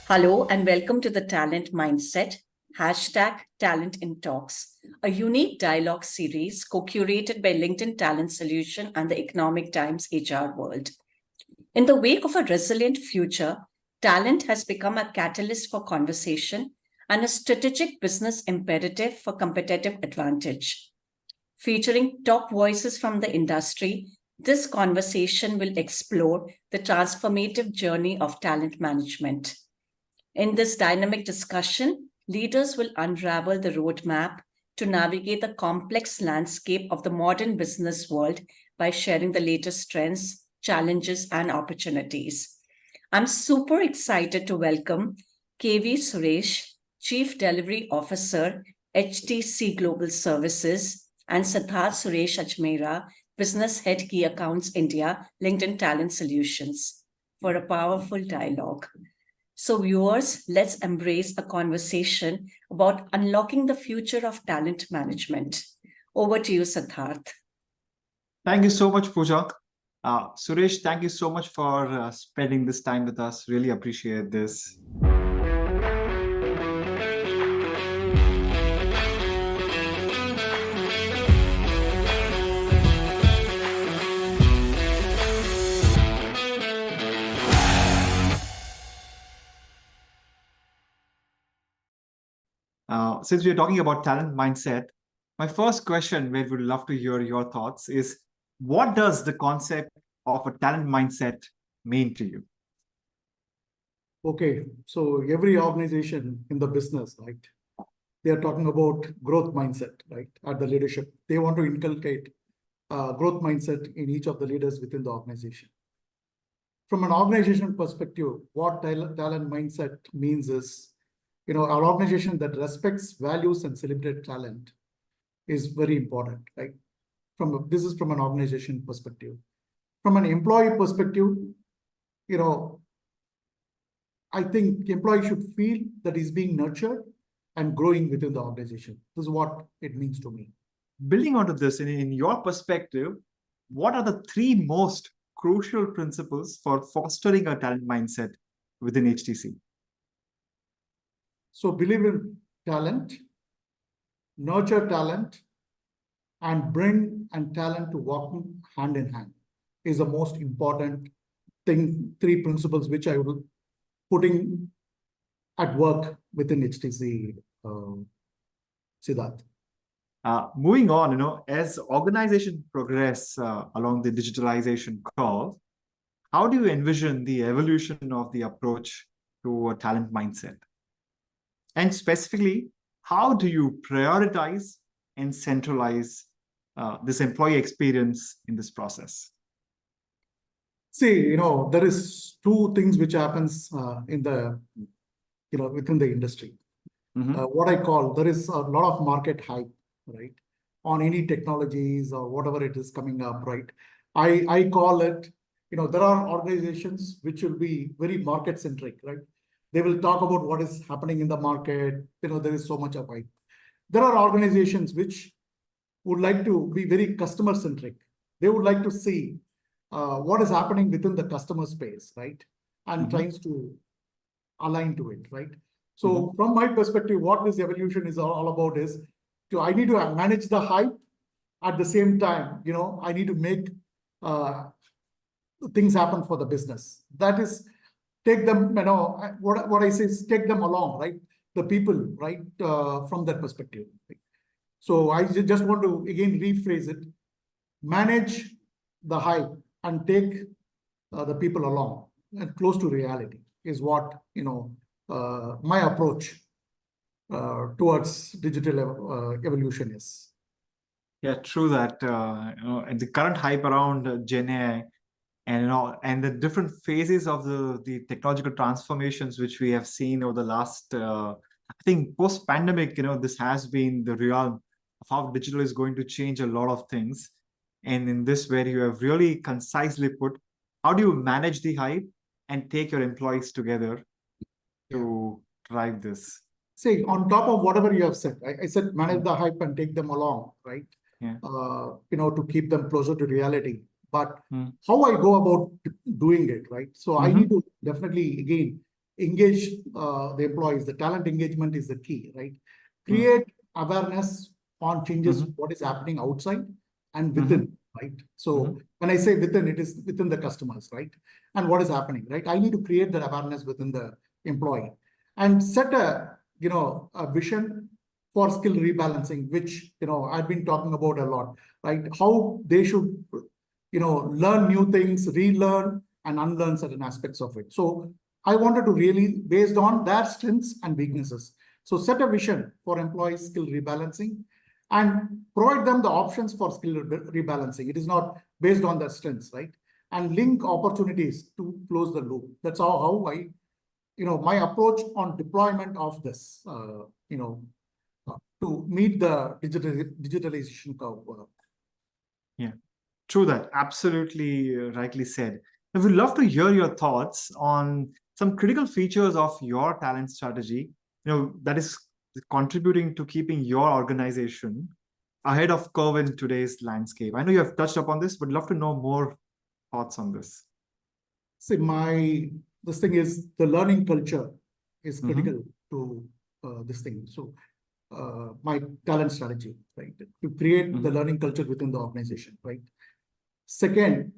Hello and welcome to the Talent Mindset, #Talent in Talks, a unique dialogue series co-curated by LinkedIn Talent Solution and the Economic Times HR World. In the wake of a resilient future, talent has become a catalyst for conversation and a strategic business imperative for competitive advantage. Featuring top voices from the industry, this conversation will explore the transformative journey of talent management. In this dynamic discussion, leaders will unravel the roadmap to navigate the complex landscape of the modern business world by sharing the latest trends, challenges, and opportunities. I'm super excited to welcome KV Suresh, Chief Delivery Officer, HTC Global Services, and Siddharth Suresh Ajmera, Business Head Key Accounts India, LinkedIn Talent Solutions, for a powerful dialogue. So viewers, let's embrace a conversation about unlocking the future of talent management. Over to you, Siddharth. Thank you so much, Pooja. Suresh, thank you so much for spending this time with us. Really appreciate this. Since we're talking about talent mindset, my first question, where we'd love to hear your thoughts, is what does the concept of a talent mindset mean to you? Okay, so every organization in the business, right, they are talking about growth mindset, right, at the leadership. They want to inculcate growth mindset in each of the leaders within the organization. From an organization perspective, what talent mindset means is, an organization that respects, values, and celebrates talent is very important, right? This is from an organization perspective. From an employee perspective, I think employee should feel that he's being nurtured and growing within the organization. This is what it means to me. Building onto this, in your perspective, what are the three most crucial principles for fostering a talent mindset within HTC? So believe in talent, nurture talent, and bring and talent to walk hand in hand is the most important thing, three principles which I will putting at work within HTC, Siddharth. Moving on, as organizations progress along the digitalization curve, how do you envision the evolution of the approach to a talent mindset? And specifically, how do you prioritize and centralize this employee experience in this process? See, there is two things which happens in the, within the industry. What I call, there is a lot of market hype, right, on any technologies or whatever it is coming up, right? I call it, there are organizations which will be very market centric, right? They will talk about what is happening in the market. There is so much of hype. There are organizations which would like to be very customer centric. They would like to see what is happening within the customer space, right? And tries to align to it, right? So from my perspective, what this evolution is all about is I need to manage the hype. At the same time, I need to make things happen for the business. That is, take them, what I say is take them along, right? The people, right? From that perspective. Right? So I just want to, again, rephrase it. Manage the hype and take the people along and close to reality is what, my approach towards digital evolution is. Yeah, true that, and the current hype around Gen AI and the different phases of the technological transformations which we have seen over the last, I think post-pandemic, this has been the realm of how digital is going to change a lot of things. And in this, where you have really concisely put, how do you manage the hype and take your employees together to drive this? See, on top of whatever you have said, I said manage the hype and take them along, right? Yeah. To keep them closer to reality. But how I go about doing it, right? So I need to definitely, again, engage the employees. The talent engagement is the key, right? Create awareness on changes, what is happening outside and within, right? So when I say within, it is within the customers, right? And what is happening, right? I need to create that awareness within the employee and set a vision for skill rebalancing, which I've been talking about a lot, right? How they should learn new things, relearn and unlearn certain aspects of it. So I wanted to really, based on their strengths and weaknesses, so set a vision for employees skill rebalancing and provide them the options for skill rebalancing. It is not based on their strengths, right? And link opportunities to close the loop. That's how I, my approach on deployment of this, to meet the digitalization curve. Yeah, true that. Absolutely rightly said. I would love to hear your thoughts on some critical features of your talent strategy, that is contributing to keeping your organization ahead of curve in today's landscape. I know you have touched upon this, but love to know more thoughts on this. See, this thing is the learning culture is critical to this thing. So my talent strategy, right? To create the learning culture within the organization, right? Second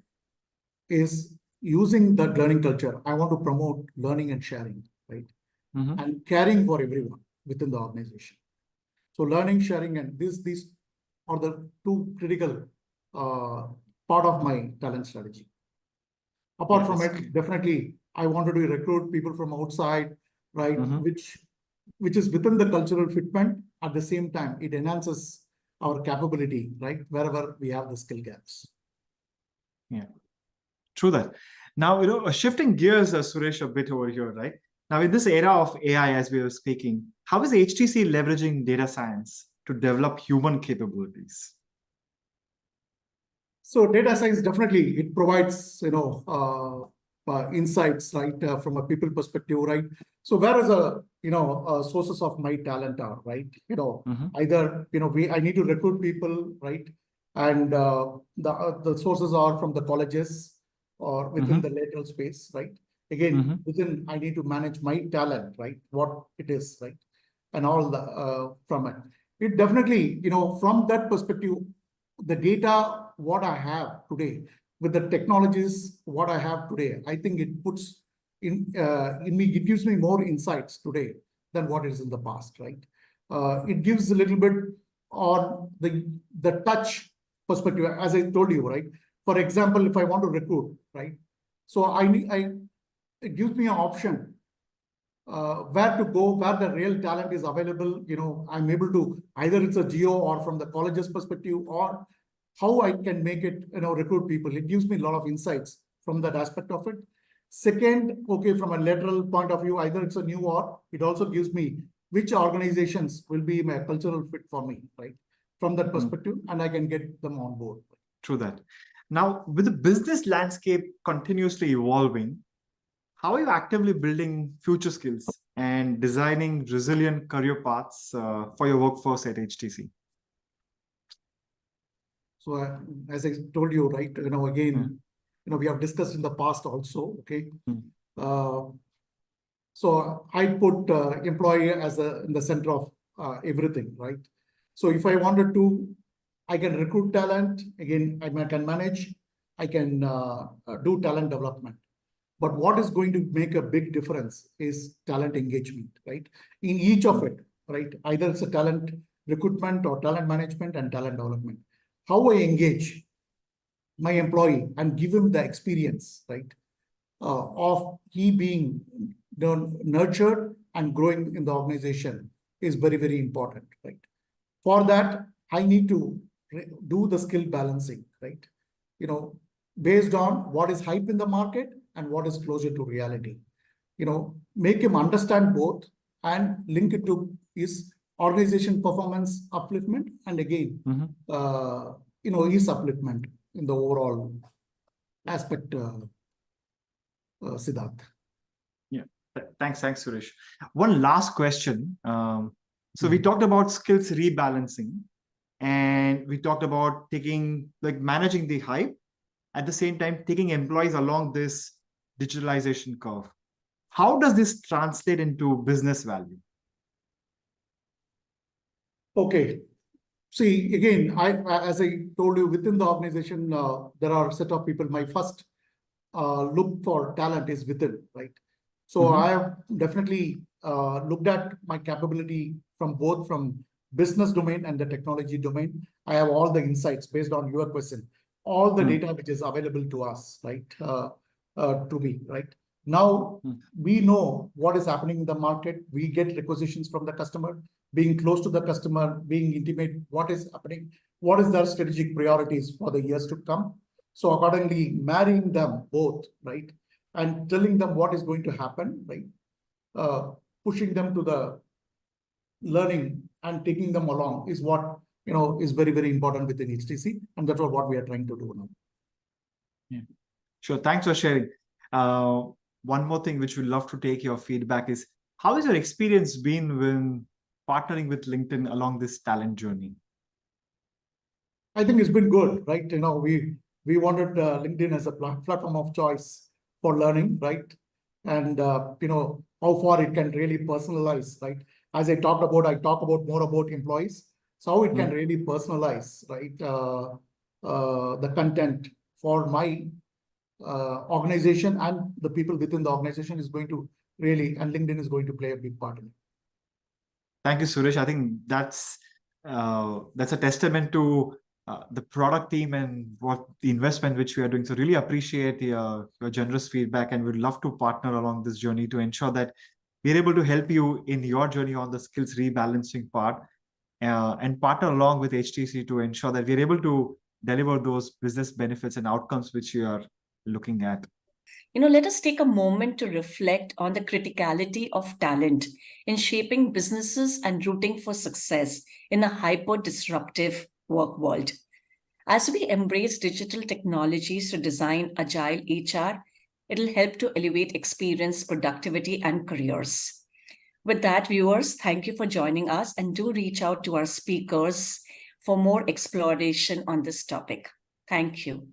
is using that learning culture. I want to promote learning and sharing, right? And caring for everyone within the organization. So learning, sharing, and these are the two critical part of my talent strategy. Apart from it, definitely, I wanted to recruit people from outside, right? Which is within the cultural fitment. At the same time, it enhances our capability, right? Wherever we have the skill gaps. Yeah, true that. Now, shifting gears, Suresh, a bit over here, right? Now, in this era of AI, as we were speaking, how is HTC leveraging data science to develop human capabilities? So data science, definitely, it provides, insights, right, from a people perspective, right? So where is sources of my talent are, right? Either, I need to recruit people, right? And the sources are from the colleges or within the lateral space, right? Again, within, I need to manage my talent, right? What it is, right? And all the from it. It definitely, from that perspective, the data, what I have today, with the technologies, what I have today, I think it puts in me, it gives me more insights today than what is in the past, right? It gives a little bit on the touch perspective, as I told you, right? For example, if I want to recruit, right? So it gives me an option where to go, where the real talent is available. I'm able to, either it's a geo or from the college's perspective, or how I can make it, recruit people. It gives me a lot of insights from that aspect of it. Second, okay, from a lateral point of view, either it's a new or it also gives me which organizations will be my cultural fit for me, right? From that perspective, and I can get them on board. True that. Now, with the business landscape continuously evolving, how are you actively building future skills and designing resilient career paths for your workforce at HTC? So as I told you, right, again, we have discussed in the past also, okay? So I put employee as in the center of everything, right? So if I wanted to, I can recruit talent. Again, I can manage. I can do talent development. But what is going to make a big difference is talent engagement, right? In each of it, right? Either it's a talent recruitment or talent management and talent development. How I engage my employee and give him the experience, right? Of he being nurtured and growing in the organization is very, very important, right? For that, I need to do the skill balancing, right? Based on what is hype in the market and what is closer to reality. Make him understand both and link it to his organization performance upliftment and again, his upliftment in the overall aspect, Siddharth. Yeah, thanks, Suresh. One last question. So we talked about skills rebalancing, and we talked about managing the hype, at the same time taking employees along this digitalization curve. how does this translate into business value? Okay. See, again, as I told you, within the organization, there are a set of people. My first look for talent is within, right? So I have definitely looked at my capability from both from business domain and the technology domain. I have all the insights based on your question, all the data which is available to us, right? To me, right? Now we know what is happening in the market. We get requisitions from the customer, being close to the customer, being intimate, what is happening, what is their strategic priorities for the years to come. So accordingly, marrying them both, right? And telling them what is going to happen, right? Pushing them to the learning and taking them along is what, is very, very important within HTC. And that's what we are trying to do now. Yeah. Sure. Thanks for sharing. One more thing which we'd love to take your feedback is, how has your experience been when partnering with LinkedIn along this talent journey? I think it's been good, right? We wanted LinkedIn as a platform of choice for learning, right? And how far it can really personalize, right? As I talk about more about employees. So how it can really personalize, right? The content for my organization and the people within the organization is going to really, and LinkedIn is going to play a big part in it. Thank you, Suresh. I think that's a testament to the product team and what the investment which we are doing. So really appreciate your generous feedback, and we'd love to partner along this journey to ensure that we're able to help you in your journey on the skills rebalancing part, and partner along with HTC to ensure that we're able to deliver those business benefits and outcomes which you are looking at. Let us take a moment to reflect on the criticality of talent in shaping businesses and rooting for success in a hyper-disruptive work world. As we embrace digital technologies to design agile HR, it'll help to elevate experience, productivity, and careers. With that, viewers, thank you for joining us, and do reach out to our speakers for more exploration on this topic. Thank you.